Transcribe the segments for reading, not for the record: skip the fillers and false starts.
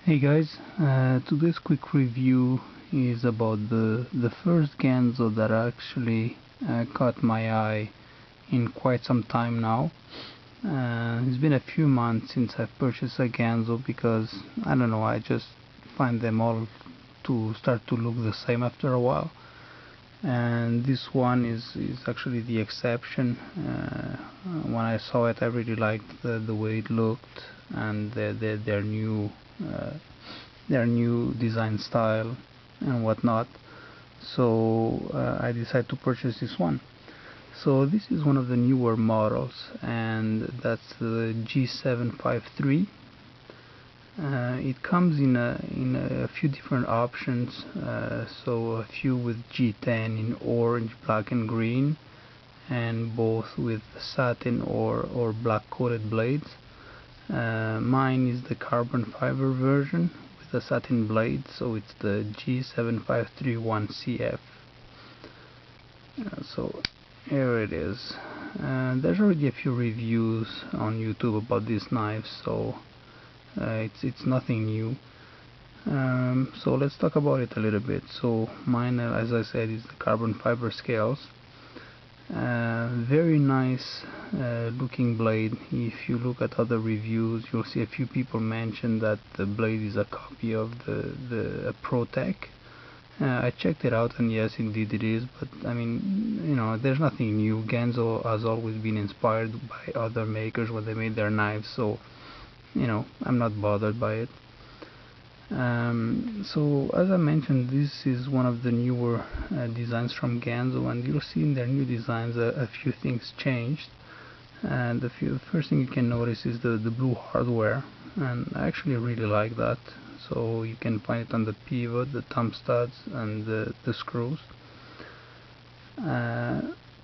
Hey guys, today's quick review is about the first Ganzo that actually caught my eye in quite some time now. It's been a few months since I've purchased a Ganzo because I don't know, I just find them all to start to look the same after a while, and this one is actually the exception. When I saw it, I really liked the way it looked and uh, their new design style and whatnot. So I decided to purchase this one. So this is one of the newer models, and that's the G753. It comes in a few different options, so a few with G10 in orange, black and green, and both with satin or black coated blades. Mine is the carbon fiber version with a satin blade, so it's the G7531-CF. So here it is. There's already a few reviews on YouTube about this knife, so it's nothing new. So let's talk about it a little bit. So mine, as I said, is the carbon fiber scales. Very nice looking blade. If you look at other reviews, you'll see a few people mention that the blade is a copy of the ProTech. I checked it out, and yes, indeed it is, but I mean, you know, there's nothing new. Ganzo has always been inspired by other makers when they made their knives, so you know, I'm not bothered by it. So as I mentioned, this is one of the newer designs from Ganzo, and you'll see in their new designs a few things changed. And the first thing you can notice is the blue hardware, and I actually really like that. So you can find it on the pivot, the thumb studs, and the screws.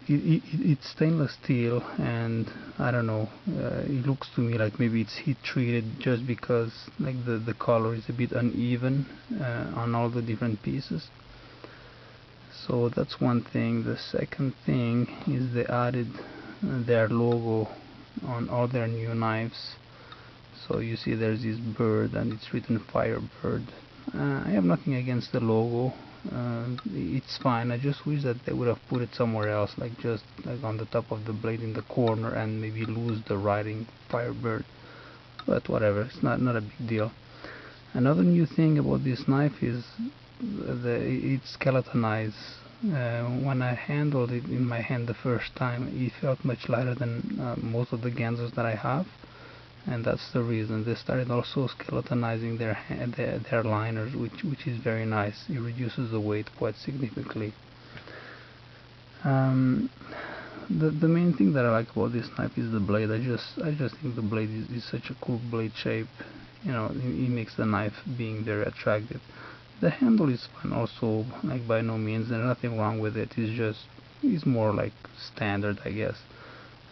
It's stainless steel, and I don't know, it looks to me like maybe it's heat treated just because like the color is a bit uneven on all the different pieces. So that's one thing. The second thing is they added their logo on all their new knives. So you see there's this bird and it's written Firebird. I have nothing against the logo. It's fine. I just wish that they would have put it somewhere else, like just like on the top of the blade in the corner, and maybe lose the writing Firebird. But whatever, it's not a big deal. Another new thing about this knife is it's skeletonized. When I handled it in my hand the first time, it felt much lighter than most of the Ganzos that I have, and that's the reason. They started also skeletonizing their liners, which is very nice. It reduces the weight quite significantly. The main thing that I like about this knife is the blade. I just think the blade is such a cool blade shape. You know, it makes the knife being very attractive. The handle is fine also, like by no means there's nothing wrong with it. It's more like standard, I guess.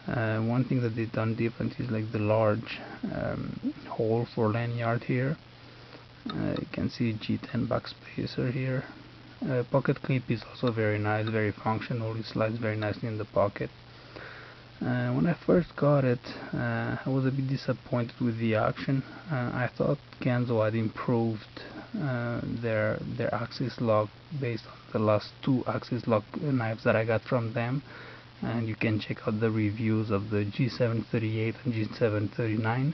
One thing that they've done different is like the large hole for lanyard here. You can see G10 backspacer here. Pocket clip is also very nice, very functional. It slides very nicely in the pocket. When I first got it, I was a bit disappointed with the action. I thought Ganzo had improved their axis lock based on the last two axis lock knives that I got from them, and you can check out the reviews of the G738 and G739.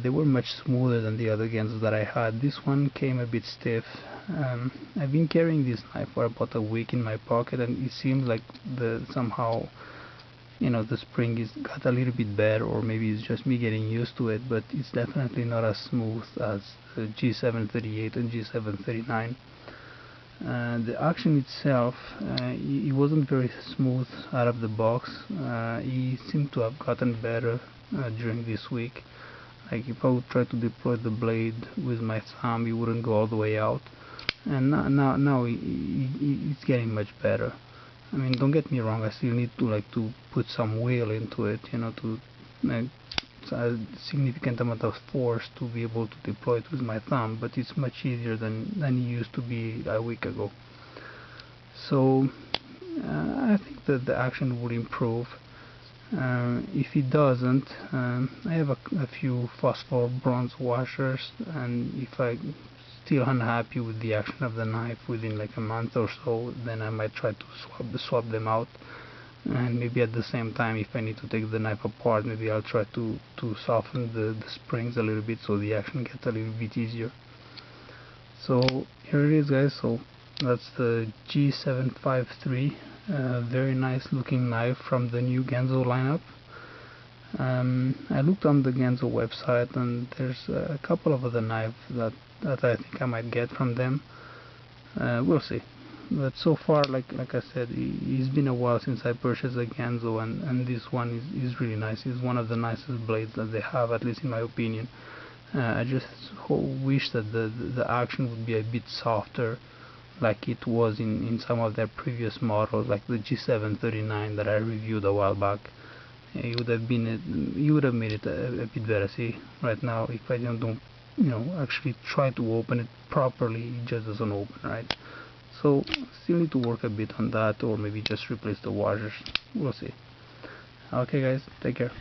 They were much smoother than the other Ganzos that I had. This one came a bit stiff. I've been carrying this knife for about a week in my pocket, and it seems like somehow, you know, the spring got a little bit better, or maybe it's just me getting used to it, but it's definitely not as smooth as the G738 and G739. The action itself, it wasn't very smooth out of the box. It seemed to have gotten better during this week. Like if I would try to deploy the blade with my thumb, it wouldn't go all the way out, and now it's getting much better. I mean, don't get me wrong, I still need to put some will into it, you know, to a significant amount of force to be able to deploy it with my thumb, but it's much easier than it used to be a week ago. So I think that the action would improve. If it doesn't, I have a few phosphor bronze washers, and if I still unhappy with the action of the knife within like a month or so, then I might try to swap them out. And maybe at the same time, if I need to take the knife apart, maybe I'll try to soften the springs a little bit so the action gets a little bit easier. So here it is, guys. So that's the G753, very nice looking knife from the new Ganzo lineup. I looked on the Ganzo website, and there's a couple of other knives that I think I might get from them. We'll see. But so far, like I said, it's been a while since I purchased a Ganzo, and this one is really nice. It's one of the nicest blades that they have, at least in my opinion. I just wish that the action would be a bit softer, like it was in some of their previous models, like the G739 that I reviewed a while back. It would have made it a bit better. See, right now, if I don't actually try to open it properly, it just doesn't open, right? So still need to work a bit on that, or maybe just replace the washers. We'll see. Okay, guys, take care.